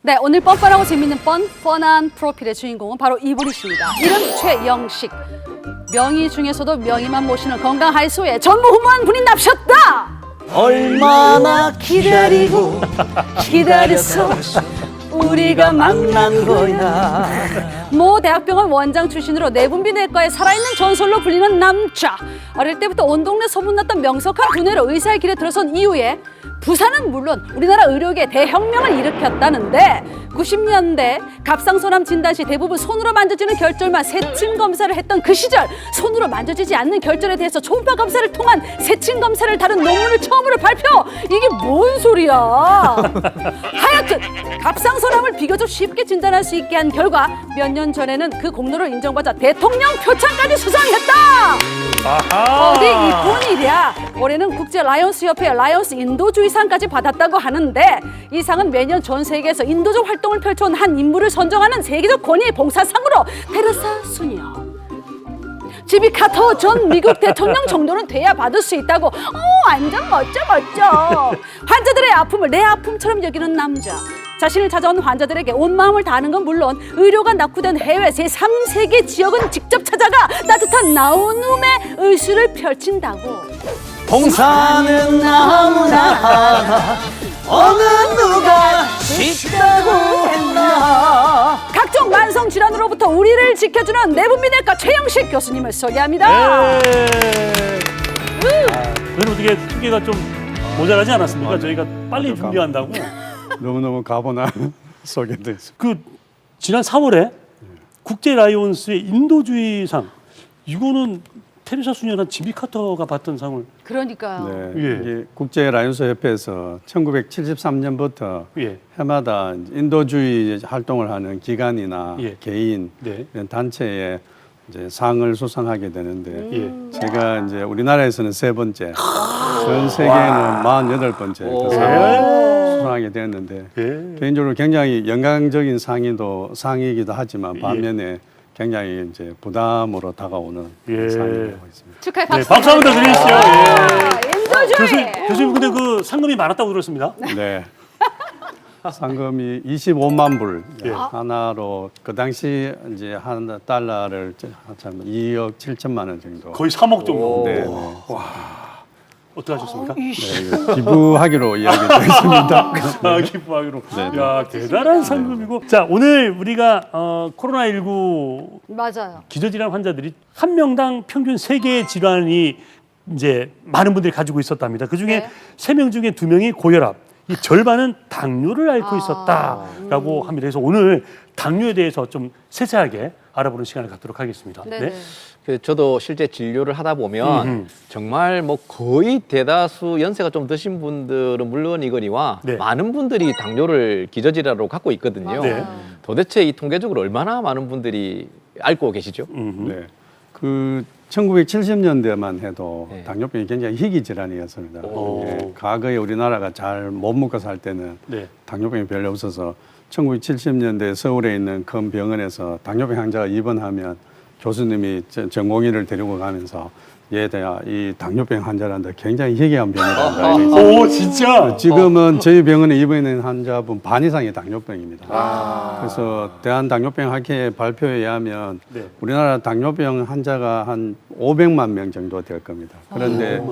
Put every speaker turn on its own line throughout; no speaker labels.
네, 오늘 뻔뻔하고 재밌는 뻔뻔한 프로필의 주인공은 바로 이분이십니다. 이름 최영식. 명의 중에서도 명의만 모시는 건강 하이소의 전무후무한 분이 납셨다.
얼마나 기다리고 기다려서 우리가 만난 거야.
모 대학병원 원장 출신으로 내분비내과의 살아있는 전설로 불리는 남자. 어릴 때부터 온 동네 소문났던 명석한 두뇌로 의사의 길에 들어선 이후에 부산은 물론 우리나라 의료계에 대혁명을 일으켰다는데 90년대 갑상선암 진단 시 대부분 손으로 만져지는 결절만 세침 검사를 했던 그 시절 손으로 만져지지 않는 결절에 대해서 초음파 검사를 통한 세침 검사를 다룬 논문을 처음으로 발표! 이게 뭔 소리야! 하여튼 갑상선암을 비교적 쉽게 진단할 수 있게 한 결과 몇 년 전에는 그 공로를 인정받아 대통령 표창까지 수상했다!
아하.
어디 이뿐이랴. 올해는 국제 라이온스 협회 라이온스 인도주의상까지 받았다고 하는데 이 상은 매년 전 세계에서 인도적 활동을 펼쳐온 한 인물을 선정하는 세계적 권위의 봉사상으로 테레사 수녀, 지미 카터 전 미국 대통령 정도는 돼야 받을 수 있다고. 완전 멋져. 환자들의 아픔을 내 아픔처럼 여기는 남자. 자신을 찾아온 환자들에게 온 마음을 다하는 건 물론 의료가 낙후된 해외 제3세계 지역은 직접 찾아가 따뜻한 나눔의 의술을 펼친다고.
봉사는 너무나 하나 어느 누가 쉽다고 했나.
각종 만성 질환으로부터 우리를 지켜주는 내분비내과 최영식 교수님을 소개합니다.
오늘 어떻게 후기가 좀 모자라지 않았습니까? 저희가 빨리 준비한다고.
너무너무 가보나 소개됐습니다.
그 지난 4월에 국제 라이온스의 인도주의상, 이거는 테레사 수녀랑 지미 카터가 받던 상을.
그러니까요.
네,
예.
이게 국제 라이온스 협회에서 1973년부터
예.
해마다 인도주의 활동을 하는 기관이나
예.
개인
네.
이런 단체에 이제 상을 수상하게 되는데
예.
제가 이제 우리나라에서는 3번째, 전 세계에는 48번째 그 상을 수상하게 되었는데
예.
개인적으로 굉장히 영광적인 상이기도 하지만 반면에 굉장히 이제 부담으로 다가오는
예.
상이라고 있습니다.
축하의
네,
박수.
박수 한번 더 드리시죠. 예.
인도주의.
교수님 근데 그 상금이 많았다고 들었습니다.
네. 상금이 25만 불
예.
하나로 그 당시 이제 한 달러를 참 2억 7천만 원 정도.
거의 3억 정도.
네.
어떻게 하셨습니까?
네, 기부하기로 이야기되어 있습니다.
아, 기부하기로.
네.
야, 대단한 상금이고. 자, 오늘 우리가 코로나19
맞아요.
기저질환 환자들이 한 명당 평균 3개의 질환이 이제 많은 분들이 가지고 있었답니다. 그 중에
네.
3명 중에 2명이 고혈압, 이 절반은 당뇨를 앓고 있었다라고 합니다. 그래서 오늘 당뇨에 대해서 좀 세세하게 알아보는 시간을 갖도록 하겠습니다.
네네.
저도 실제 진료를 하다 보면 정말 뭐 거의 대다수 연세가 좀 드신 분들은 물론이거니와
네.
많은 분들이 당뇨를 기저질환으로 갖고 있거든요.
맞아요.
네.
도대체 이 통계적으로 얼마나 많은 분들이 앓고 계시죠?
네. 그 1970년대만 해도
네.
당뇨병이 굉장히 희귀 질환이었습니다.
오.
예, 과거에 우리나라가 잘 못 먹고 살 때는
네.
당뇨병이 별로 없어서 1970년대 서울에 있는 큰 병원에서 당뇨병 환자가 입원하면 교수님이 전공의를 데리고 가면서 얘들아 이 당뇨병 환자란다 굉장히 희귀한 병이란다.
오, 진짜?
지금은 저희 병원에 입원하는 환자분 반 이상이 당뇨병입니다. 그래서 대한당뇨병학회 발표에 의하면
네.
우리나라 당뇨병 환자가 한 500만 명 정도 될 겁니다. 그런데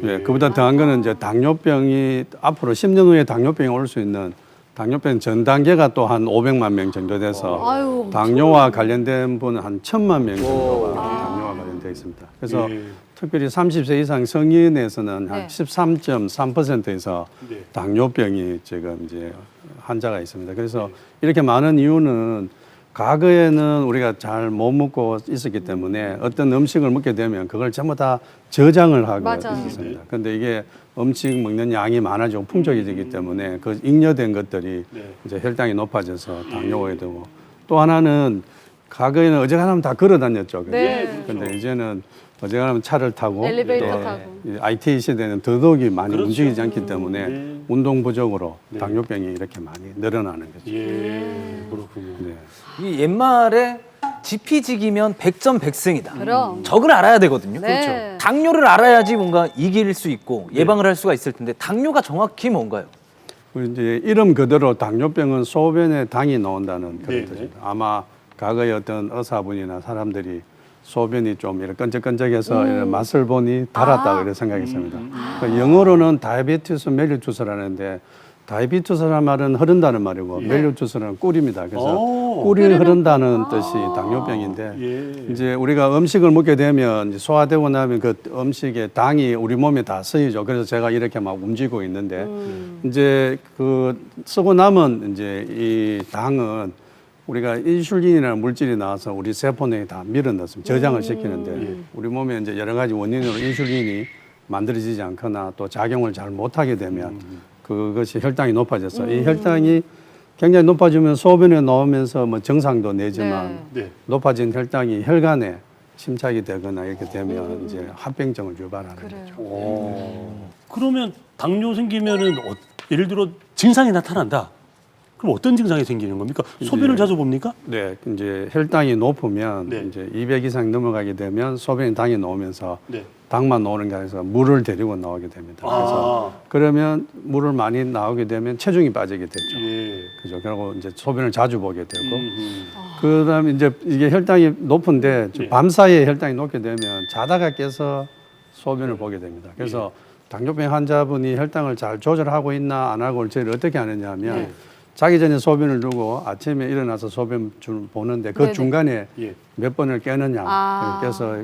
예, 그보다 더한 거는 이제 당뇨병이 앞으로 10년 후에 당뇨병이 올 수 있는 당뇨병 전 단계가 또 한 500만 명 정도 돼서
아유,
당뇨와 관련된 분은 한 1000만 명 정도가 당뇨와 관련되어 있습니다. 그래서
예.
특별히 30세 이상 성인에서는
네.
한 13.3%에서
네.
당뇨병이 지금 이제 환자가 있습니다. 그래서 이렇게 많은 이유는 과거에는 우리가 잘 못 먹고 있었기 때문에 어떤 음식을 먹게 되면 그걸 전부 다 저장을 하고
맞아요.
있었습니다. 그런데 이게 음식 먹는 양이 많아지고 풍족해지기 때문에 그 잉여된 것들이
네.
이제 혈당이 높아져서 당뇨가 되고 또 하나는 과거에는 어지간하면 다 걸어 다녔죠.
네.
근데 이제는 어지간하면 차를 타고
엘리베이터
또
타고.
이 IT 시대는 더더욱이 많이
그렇죠.
움직이지 않기 때문에
네.
운동 부족으로 당뇨병이 이렇게 많이 늘어나는 거죠.
예, 그렇군요.
네.
이 옛말에 지피지기면 백전백승이다.
그럼.
적을 알아야 되거든요.
네.
당뇨를 알아야지 뭔가 이길 수 있고 예방을 할 수가 있을 텐데 당뇨가 정확히 뭔가요?
이제 이름 그대로 당뇨병은 소변에 당이 나온다는 그런
네,
뜻입니다. 아마 과거에 어떤 의사분이나 사람들이 소변이 좀 이렇게 끈적끈적해서 이런 맛을 보니 달았다 이런 생각이 있습니다. 그러니까 영어로는 다이비티스 멜리투스라는데 다이비투스라는 말은 흐른다는 말이고 멜리투스는 꿀입니다. 그래서 꿀이 흐른다는 뜻이 당뇨병인데
예.
이제 우리가 음식을 먹게 되면 이제 소화되고 나면 그 음식에 당이 우리 몸에 다 쓰이죠. 그래서 제가 이렇게 막 움직이고 있는데 이제 그 쓰고 남은 이제 이 당은 우리가 인슐린이라는 물질이 나와서 우리 세포 내에 다 밀어넣습니다. 저장을 시키는데 우리 몸에 이제 여러 가지 원인으로 인슐린이 만들어지지 않거나 또 작용을 잘 못하게 되면 그것이 혈당이 높아져서 이 혈당이 굉장히 높아지면 소변에 나오면서 뭐 정상도 내지만
네.
높아진 혈당이 혈관에 침착이 되거나 이렇게 되면 이제 합병증을 유발하는 거죠.
그러면 당뇨 생기면은 예를 들어 증상이 나타난다. 그럼 어떤 증상이 생기는 겁니까? 소변을
이제-
자주 봅니까?
네, 이제 혈당이 높으면
네.
이제 200 이상 넘어가게 되면 소변에 당이 나오면서
네.
당만 나오는 게 아니라 물을 데리고 나오게 됩니다. 그래서 그러면 물을 많이 나오게 되면 체중이 빠지게 됐죠.
예.
그죠. 그리고 이제 소변을 자주 보게 되고, 그다음에 이제 이게 혈당이 높은데
네.
밤 사이에 혈당이 높게 되면 자다가 깨서 소변을 보게 됩니다. 그래서 당뇨병 환자분이 혈당을 잘 조절하고 있나 안 하고를 저희를 어떻게 하느냐 하면 자기 전에 소변을 두고 아침에 일어나서 소변 보는데 그
네네.
중간에
예.
몇 번을 깨느냐.
아.
그래서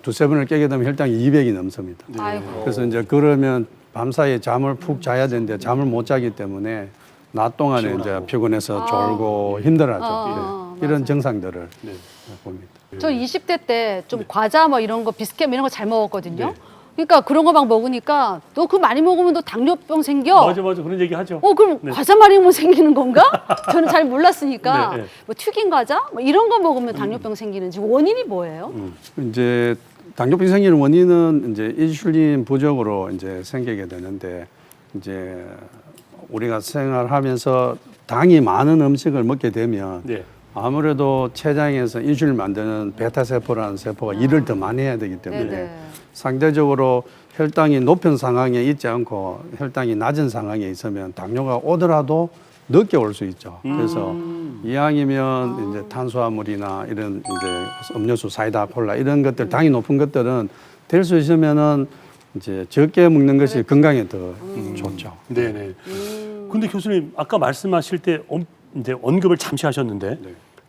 두세 번을 깨게 되면 혈당이 200이 넘습니다.
아이고.
그래서 이제 그러면 밤사이에 잠을 푹 자야 되는데 잠을 못 자기 때문에 낮 동안에 이제 피곤해서 졸고 힘들어하죠. 예. 이런 증상들을 봅니다.
저 20대 때 좀 과자 뭐 이런 거 비스켓 이런 거 잘 먹었거든요. 그러니까 그런 거 막 먹으니까 너 그거 많이 먹으면 너 당뇨병 생겨.
맞아 그런 얘기 하죠.
그럼 과자 많이 먹으면 생기는 건가? 저는 잘 몰랐으니까
네, 네.
뭐 튀긴 과자 뭐 이런 거 먹으면 당뇨병 생기는지 원인이 뭐예요?
이제 당뇨병 생기는 원인은 이제 인슐린 부족으로 이제 생기게 되는데 이제 우리가 생활하면서 당이 많은 음식을 먹게 되면
네.
아무래도 췌장에서 인슐린 만드는 베타 세포라는 세포가 일을 더 많이 해야 되기 때문에
네네.
상대적으로 혈당이 높은 상황에 있지 않고 혈당이 낮은 상황에 있으면 당뇨가 오더라도 늦게 올 수 있죠. 그래서 이왕이면 이제 탄수화물이나 이런 이제 음료수, 사이다, 콜라 이런 것들 당이 높은 것들은 될 수 있으면은 이제 적게 먹는 것이 건강에 더 좋죠.
네네. 근데 교수님 아까 말씀하실 때 이제 언급을 잠시 하셨는데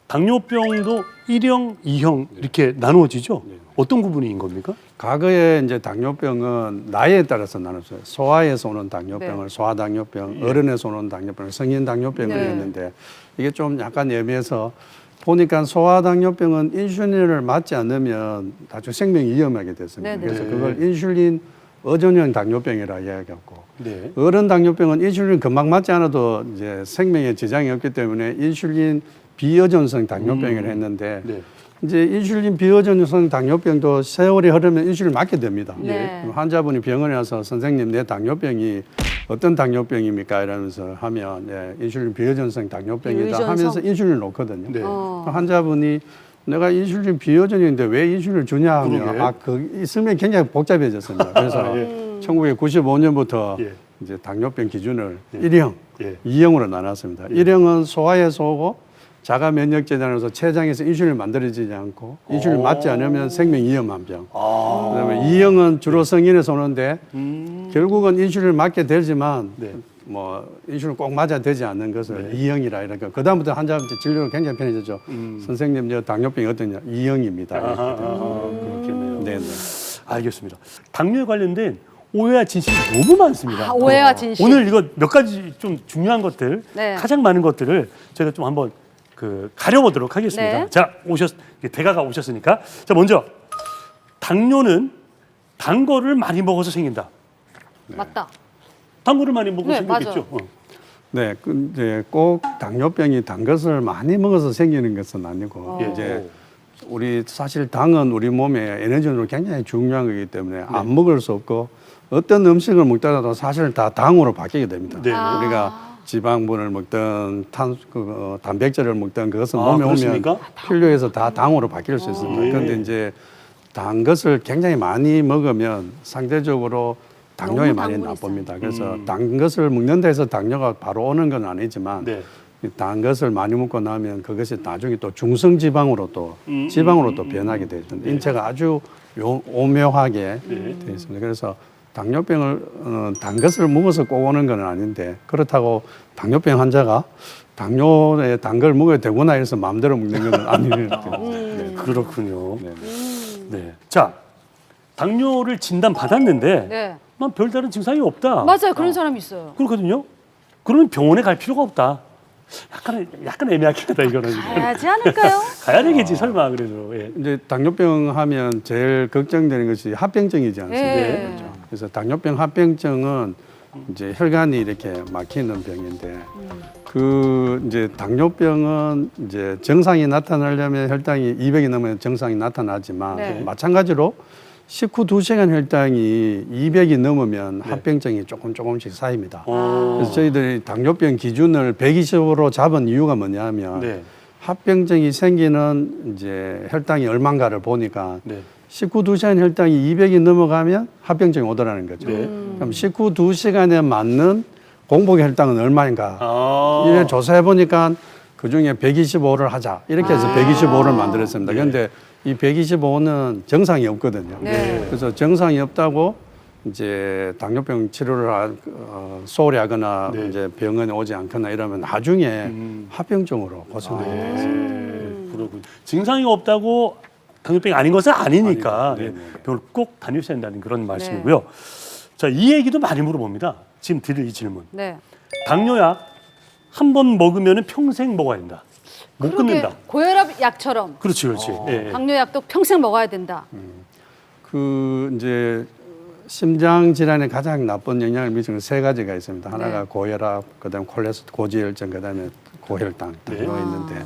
당뇨병도 1형, 2형 이렇게 나누어지죠? 어떤 구분인 겁니까?
과거에 이제 당뇨병은 나이에 따라서 나눴어요. 소아에서 오는 당뇨병을
네.
소아당뇨병, 어른에서 오는 당뇨병을 성인 당뇨병을
네.
했는데 이게 좀 약간 애매해서 보니까 소아당뇨병은 인슐린을 맞지 않으면 아주 생명이 위험하게 됐습니다.
네네.
그래서 그걸 인슐린 의존형 당뇨병이라 이야기하고
네.
어른 당뇨병은 인슐린 금방 맞지 않아도 이제 생명에 지장이 없기 때문에 인슐린 비의존성 당뇨병을 했는데
네.
이제 인슐린 비의존성 당뇨병도 세월이 흐르면 인슐린 맞게 됩니다.
네.
그럼 환자분이 병원에 와서 선생님 내 당뇨병이 어떤 당뇨병입니까? 이러면서 하면 인슐린 비의존성 당뇨병이다
비의존성?
하면서 인슐린을 놓거든요.
네.
환자분이 내가 인슐린 비의존인데 왜 인슐린을 주냐 하면
그러게.
그 있으면 굉장히 복잡해졌습니다. 그래서 1995년부터
예.
이제 당뇨병 기준을 1형,
예.
2형으로 나눴습니다. 1형은 소화에서 오고 자가 면역 재단으로서 췌장에서 인슐린 만들어지지 않고 인슐린 맞지 않으면 생명 위험한 병. 그다음에 2형은 주로 성인에서 오는데 결국은 인슐린을 맞게 되지만
네.
뭐 인슐린 꼭 맞아야 되지 않는 것을 2형이라 이러니까 그다음부터 환자한테 진료가 굉장히 편해졌죠. 선생님 저 당뇨병이 어떠냐? 2형입니다.
그렇겠네요.
네, 네.
알겠습니다. 당뇨에 관련된 오해와 진실이 너무 많습니다.
오해와 진실.
오늘 이거 몇 가지 좀 중요한 것들,
네.
가장 많은 것들을 저희가 좀 한번 가려보도록 하겠습니다.
네.
자, 대가가 오셨으니까. 자, 먼저 당뇨는 단 거를 많이 먹어서 생긴다.
맞다.
단 거를 많이 먹어서
네,
생기겠죠.
맞아요.
네, 이제 꼭 당뇨병이 단 것을 많이 먹어서 생기는 것은 아니고 이제 우리 사실 당은 우리 몸에 에너지원으로 굉장히 중요한 거기 때문에 안 먹을 수 없고 어떤 음식을 먹더라도 사실 다 당으로 바뀌게 됩니다.
네.
우리가 지방분을 먹든 단백질을 먹든 그것은 몸에
그렇습니까?
오면 필요해서 다 당으로 바뀔 수 있습니다. 그런데 이제 단 것을 굉장히 많이 먹으면 상대적으로 당뇨에
너무
많이
당분이
나쁩니다. 그래서 단 것을 먹는다 해서 당뇨가 바로 오는 건 아니지만
네.
이단 것을 많이 먹고 나면 그것이 나중에 또 중성 지방으로 또 지방으로 또 변하게 되죠. 인체가 아주 오묘하게 되어 있습니다. 그래서 당뇨병을 단 것을 먹어서 꼭 오는 건 아닌데 그렇다고 당뇨병 환자가 당뇨에 단 걸 먹어야 되구나 해서 마음대로 먹는 건 아니에요.
네, 그렇군요.
네.
네. 자, 당뇨를 진단 받았는데
네.
난 별다른 증상이 없다.
맞아요. 그런 사람이 있어요.
그렇거든요. 그러면 병원에 갈 필요가 없다. 약간 애매하긴 하다 이거는.
가야지 않을까요?
가야 되겠지 설마 그래도. 예.
이제 당뇨병 하면 제일 걱정되는 것이 합병증이지 않습니까?
예.
그렇죠. 그래서 당뇨병 합병증은 이제 혈관이 이렇게 막히는 병인데 그 이제 당뇨병은 이제 정상이 나타나려면 혈당이 200이 넘으면 정상이 나타나지만
네.
마찬가지로 식후 2시간 혈당이 200이 넘으면 합병증이 조금씩 쌓입니다. 그래서 저희들이 당뇨병 기준을 120으로 잡은 이유가 뭐냐면
네.
합병증이 생기는 이제 혈당이 얼마인가를 보니까
네.
식후 2시간 혈당이 200이 넘어가면 합병증이 오더라는 거죠.
네.
그럼 식후 2시간에 맞는 공복 혈당은 얼마인가?
아.
이래 조사해 보니까 그 중에 125를 하자. 이렇게 해서 125를 만들었습니다. 그런데 이 125는 정상이 없거든요.
네.
그래서 정상이 없다고 이제 당뇨병 치료를 소홀히 하거나
네.
이제 병원에 오지 않거나 이러면 나중에 합병증으로 고생하게 돼요.
그렇군. 증상이 없다고 당뇨병이 아닌 것은 아니니까 예, 병을 꼭 다니셔야 된다는 그런 말씀이고요. 자, 이 얘기도 많이 물어봅니다. 지금 드릴 이 질문.
네.
당뇨약 한 번 먹으면 평생 먹어야 된다. 못
그러게
끊는다.
고혈압 약처럼
그렇지. 예, 예.
당뇨약도 평생 먹어야 된다.
그 이제 심장 질환에 가장 나쁜 영향을 미치는 세 가지가 있습니다. 하나가
네.
고혈압, 그다음 고지혈증, 그다음에 고혈당 당뇨가
네.
있는데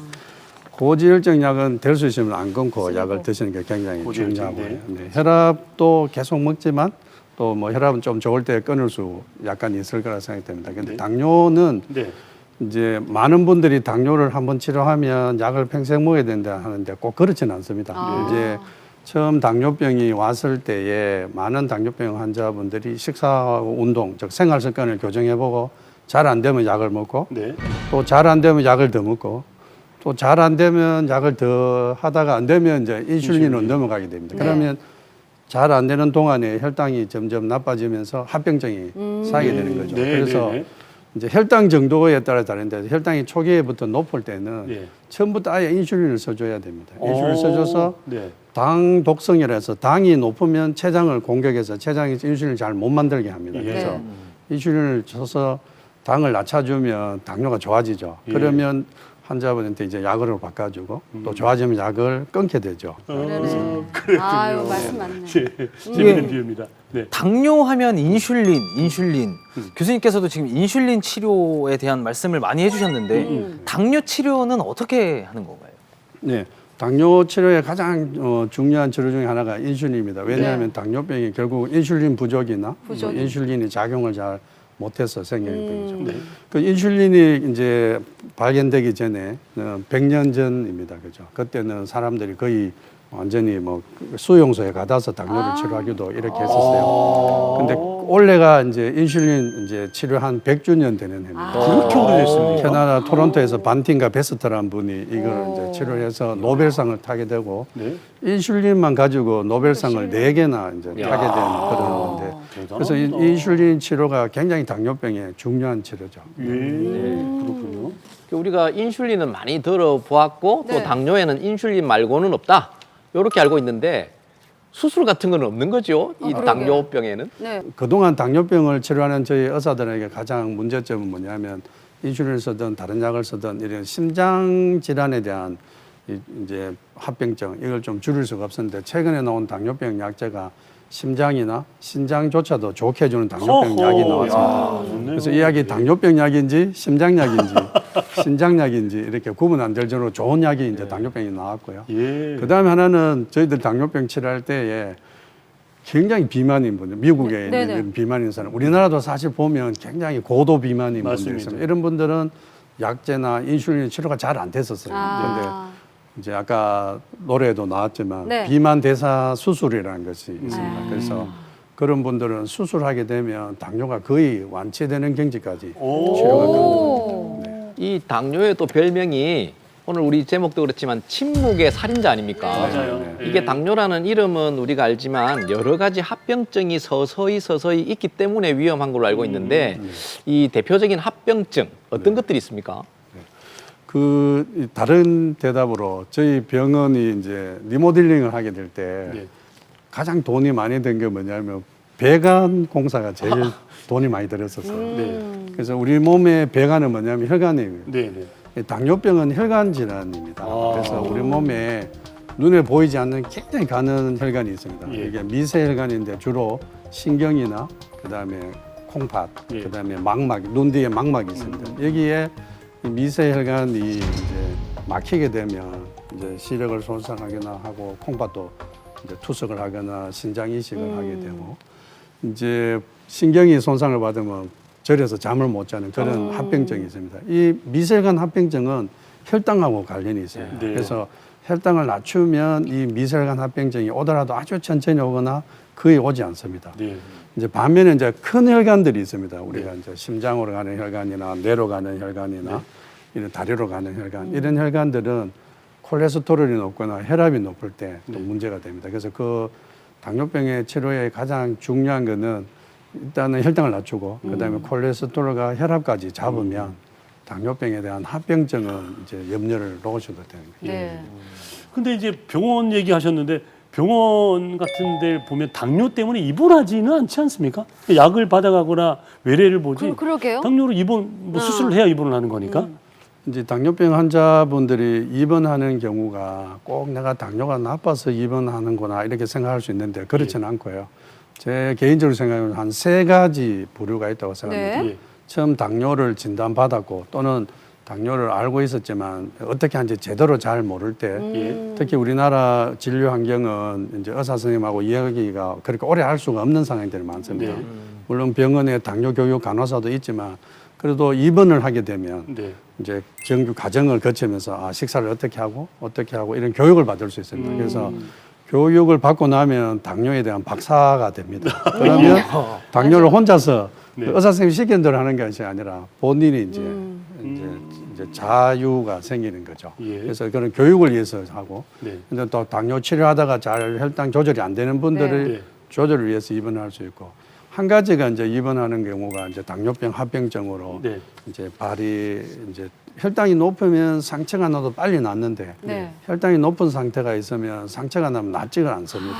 고지혈증 약은 될 수 있으면 안 끊고 약을 드시는 게 굉장히
고지혈증,
중요하고요.
네.
네. 혈압도 계속 먹지만 또 뭐 혈압은 좀 좋을 때 끊을 수 약간 있을 거라 생각됩니다. 근데
네.
당뇨는
네.
이제 많은 분들이 당뇨를 한번 치료하면 약을 평생 먹어야 된다 하는데 꼭 그렇지는 않습니다. 이제 처음 당뇨병이 왔을 때에 많은 당뇨병 환자분들이 식사하고 운동, 즉 생활 습관을 교정해보고 잘 안 되면 약을 먹고
네.
또 잘 안 되면 약을 더 먹고 또 잘 안 되면 약을 더 하다가 안 되면 이제 인슐린으로 넘어가게 됩니다.
네.
그러면 잘 안 되는 동안에 혈당이 점점 나빠지면서 합병증이 쌓이게 되는 거죠.
네,
그래서
네, 네.
이제 혈당 정도에 따라 다른데 혈당이 초기에부터 높을 때는
예.
처음부터 아예 인슐린을 써줘야 됩니다. 인슐린을 써줘서
네.
당 독성이라 해서 당이 높으면 췌장을 공격해서 췌장이 인슐린을 잘 못 만들게 합니다.
예.
그래서 인슐린을 줘서 당을 낮춰주면 당뇨가 좋아지죠.
예.
그러면 환자분한테 이제 약으로 바꿔주고 또 좋아지면 약을 끊게 되죠.
아유, 말씀 맞네.
재밌는 비유입니다. 네.
당뇨하면 인슐린. 교수님께서도 지금 인슐린 치료에 대한 말씀을 많이 해주셨는데 당뇨 치료는 어떻게 하는 건가요?
네. 당뇨 치료의 가장 중요한 치료 중에 하나가 인슐린입니다. 왜냐하면 당뇨병이 결국 인슐린 부족이나
부족.
인슐린이 작용을 잘 못해서 생기는 병이죠. 그 인슐린이 이제 발견되기 전에 100년 전입니다. 그죠? 그때는 사람들이 거의 완전히 뭐 수용소에 가둬서 당뇨를 치료하기도 이렇게 했었어요. 근데 올해가 이제 인슐린 이제 치료 한 100주년 되는 해입니다.
그렇게 오래됐습니까?
캐나다 토론토에서 반틴가 베스트라는 분이 이걸 이제 치료해서 노벨상을 타게 되고
네.
인슐린만 가지고 노벨상을 4개나 이제 타게 된 그런 건데 그래서 이 인슐린 치료가 굉장히 당뇨병의 중요한 치료죠.
예. 그렇군요.
우리가 인슐린은 많이 들어보았고
네.
또 당뇨에는 인슐린 말고는 없다. 이렇게 알고 있는데 수술 같은 건 없는 거죠. 이
그러게요.
당뇨병에는.
네.
그동안 당뇨병을 치료하는 저희 의사들에게 가장 문제점은 뭐냐면 인슐린을 쓰든 다른 약을 쓰든 이런 심장 질환에 대한 이제 합병증 이걸 좀 줄일 수가 없었는데 최근에 나온 당뇨병 약제가 심장이나 신장조차도 좋게 해주는 당뇨병 약이 나왔습니다.
좋네요.
그래서 이 약이 당뇨병 약인지 심장약인지 신장약인지 이렇게 구분 안 될 정도로 좋은 약이 이제 당뇨병이 나왔고요.
예.
그다음에 하나는 저희들 당뇨병 치료할 때에 굉장히 비만인 분들, 미국에 있는
네네.
이런 비만인 사람, 우리나라도 사실 보면 굉장히 고도 비만인 분들이
맞습니다.
있습니다. 이런 분들은 약제나 인슐린 치료가 잘 안 됐었어요. 그런데 이제 아까 노래에도 나왔지만
네.
비만 대사 수술이라는 것이 있습니다. 그래서 그런 분들은 수술하게 되면 당뇨가 거의 완치되는 경지까지
오.
치료가 가능합니다.
이 당뇨의 또 별명이 오늘 우리 제목도 그렇지만 침묵의 살인자 아닙니까?
맞아요.
네.
이게 당뇨라는 이름은 우리가 알지만 여러 가지 합병증이 서서히 있기 때문에 위험한 걸로 알고 있는데 이 대표적인 합병증 어떤 것들이 있습니까?
그 다른 대답으로 저희 병원이 이제 리모델링을 하게 될 때
네.
가장 돈이 많이 든 게 뭐냐면 배관 공사가 제일 돈이 많이 들었었어요.
네.
그래서 우리 몸의 배관은 뭐냐면 혈관이에요.
네, 네.
당뇨병은 혈관 질환입니다.
아.
그래서 우리 몸에 눈에 보이지 않는 굉장히 가는 혈관이 있습니다.
예.
이게 미세 혈관인데 주로 신경이나 그다음에 콩팥,
예.
그다음에 망막, 눈 뒤에 망막이 있습니다. 여기에 이 미세 혈관이 이제 막히게 되면 이제 시력을 손상하거나 하고 콩팥도 이제 투석을 하거나 신장 이식을 하게 되고 이제 신경이 손상을 받으면 절에서 잠을 못 자는 그런 합병증이 있습니다. 이 미세혈관 합병증은 혈당하고 관련이 있어요.
네.
그래서 혈당을 낮추면 이 미세혈관 합병증이 오더라도 아주 천천히 오거나 거의 오지 않습니다.
네.
이제 반면에 이제 큰 혈관들이 있습니다. 우리가 이제 심장으로 가는 혈관이나 뇌로 가는 혈관이나 이런 다리로 가는 혈관 이런 혈관들은 콜레스테롤이 높거나 혈압이 높을 때 또 문제가 됩니다. 그래서 그 당뇨병의 치료에 가장 중요한 거는 일단은 혈당을 낮추고 그다음에 콜레스테롤과 혈압까지 잡으면 당뇨병에 대한 합병증은 이제 염려를 놓으셔도 되는 거예요.
네.
근데 이제 병원 얘기하셨는데 병원 같은 데 보면 당뇨 때문에 입원하지는 않지 않습니까? 약을 받아가거나 외래를 보지.
그러게요.
당뇨로 입원 뭐 수술을 해야 입원을 하는 거니까.
이제 당뇨병 환자분들이 입원하는 경우가 꼭 내가 당뇨가 나빠서 입원하는구나 이렇게 생각할 수 있는데 그렇지는 않고요. 제 개인적으로 생각하면 한 3가지 부류가 있다고 생각합니다.
네.
예.
처음 당뇨를 진단받았고 또는 당뇨를 알고 있었지만 어떻게 하는지 제대로 잘 모를 때
예.
특히 우리나라 진료 환경은 이제 의사 선생님하고 이야기가 그렇게 오래 할 수가 없는 상황들이 많습니다.
네.
물론 병원에 당뇨 교육 간호사도 있지만 그래도 입원을 하게 되면
네.
이제 정규 과정을 거치면서 식사를 어떻게 하고 이런 교육을 받을 수 있습니다. 그래서 교육을 받고 나면 당뇨에 대한 박사가 됩니다. 그러면 당뇨를 혼자서
네.
의사 선생님이 시키는 대로 하는 것이 아니라 본인이 이제 자유가 생기는 거죠.
예.
그래서 그런 교육을 위해서 하고
네.
근데 또 당뇨 치료하다가 잘 혈당 조절이 안 되는 분들을
네.
조절을 위해서 입원할 수 있고 한 가지가 이제 입원하는 경우가 이제 당뇨병 합병증으로
네.
이제 발이 이제 혈당이 높으면 상처가 나도 빨리 낫는데
네.
혈당이 높은 상태가 있으면 상처가 나면 낫지가 않습니다.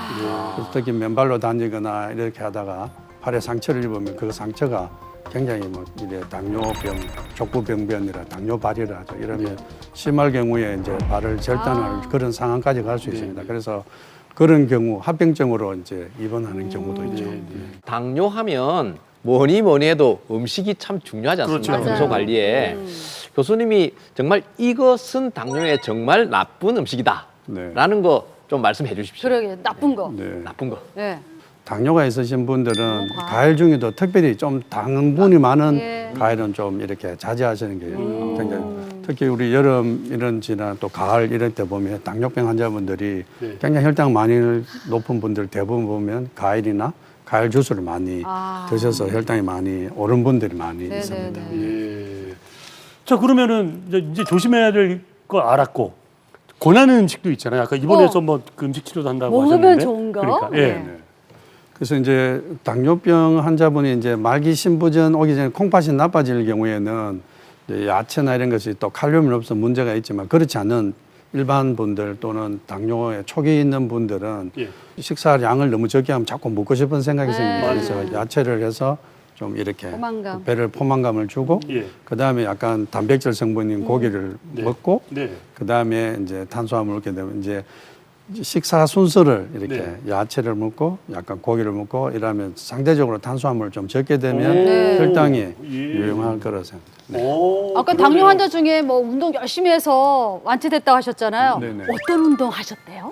그래서 특히 맨발로 다니거나 이렇게 하다가 발에 상처를 입으면 그 상처가 굉장히 뭐 이래 당뇨병, 족부병변이라 당뇨발이라 하죠. 이러면 심할 경우에 이제 발을 절단할 그런 상황까지 갈 수 있습니다. 그래서 그런 경우 합병증으로 이제 입원하는 경우도 있죠.
당뇨하면 뭐니 해도 음식이 참 중요하지 않습니까?
그렇죠.
평소 관리에. 교수님이 정말 이것은 당뇨에 정말 나쁜 음식이다.
네.
라는 거 좀 말씀해 주십시오.
그러게 나쁜 거.
네.
나쁜 거.
네.
당뇨가 있으신 분들은
과일.
과일 중에도 특별히 좀 당분이 많은
예.
과일은 좀 이렇게 자제하시는 게 굉장히 특히 우리 여름 이런 지나 또 가을 이럴 때 보면 당뇨병 환자분들이
네.
굉장히 혈당 많이 높은 분들 대부분 보면 과일이나 과일 주스를 많이 드셔서 혈당이 많이 오른 분들이 많이 있습니다.
예. 자, 그러면은 이제 조심해야 될 거 알았고 권하는 음식도 있잖아요. 아까 입원해서 뭐 그 음식 치료도 한다고
먹으면
하셨는데.
좋은 거?
그러니까 예.
네.
그래서 이제 당뇨병 환자분이 이제 말기 신부전 오기 전에 콩팥이 나빠질 경우에는 이제 야채나 이런 것이 또 칼륨이 없어서 문제가 있지만 그렇지 않은 일반 분들 또는 당뇨에 초기에 있는 분들은
예.
식사량을 너무 적게 하면 자꾸 먹고 싶은 생각이
네.
생깁니다. 그래서 야채를 해서 좀 이렇게
포만감.
배를 포만감을 주고
예.
그다음에 약간 단백질 성분인 고기를
네.
먹고
네.
그다음에 이제 탄수화물을 먹게 되면 이제 식사 순서를 이렇게
네.
야채를 먹고 약간 고기를 먹고 이러면 상대적으로 탄수화물을 좀 적게 되면
네.
혈당이
예.
유용할 거라 생각합니다.
오,
아까
그러네요.
당뇨 환자 중에 뭐 운동 열심히 해서 완치됐다고 하셨잖아요.
네네.
어떤 운동 하셨대요?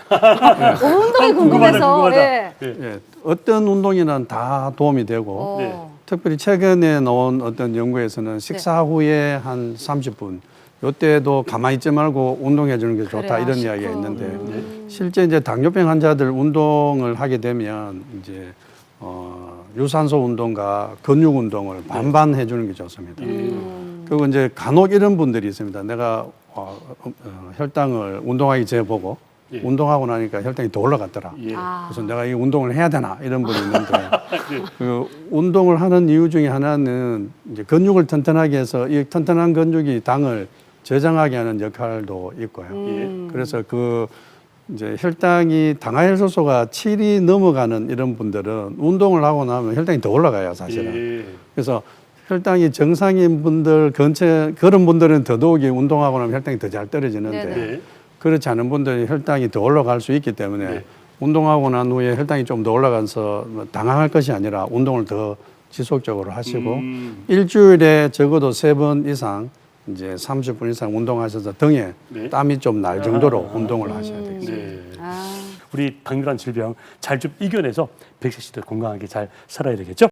운동이 궁금해서.
궁금하다.
예.
예.
예, 어떤 운동이나 다 도움이 되고
어.
네.
특별히 최근에 나온 어떤 연구에서는 식사 후에 한 30분 요때도 가만히 있지 말고 운동해 주는 게 좋다
그래요,
이런
식후.
이야기가 있는데 실제 이제 당뇨병 환자들 운동을 하게 되면 이제 유산소 운동과 근육 운동을 반반 해주는 게 좋습니다. 그리고 이제 간혹 이런 분들이 있습니다. 내가 혈당을 운동하기 전에 보고
예.
운동하고 나니까 혈당이 더 올라갔더라.
예.
그래서 내가 이 운동을 해야 되나 이런 분이 있는데 그 운동을 하는 이유 중에 하나는 이제 근육을 튼튼하게 해서 이 튼튼한 근육이 당을 저장하게 하는 역할도 있고요. 그래서 그 이제 혈당이 당화혈소소가 7이 넘어가는 이런 분들은 운동을 하고 나면 혈당이 더 올라가요, 사실은.
예.
그래서 혈당이 정상인 분들 그런 분들은 더더욱이 운동하고 나면 혈당이 더 잘 떨어지는데
네네.
네.
그렇지 않은 분들은 혈당이 더 올라갈 수 있기 때문에
네.
운동하고 난 후에 혈당이 좀 더 올라가서 뭐 당황할 것이 아니라 운동을 더 지속적으로 하시고 일주일에 적어도 3번 이상 이제 30분 이상 운동하셔서 등에
네.
땀이 좀 날 정도로 운동을 하셔야 되겠습니다.
네.
아.
우리 당뇨란 질병 잘 좀 이겨내서 100세 시대 건강하게 잘 살아야 되겠죠?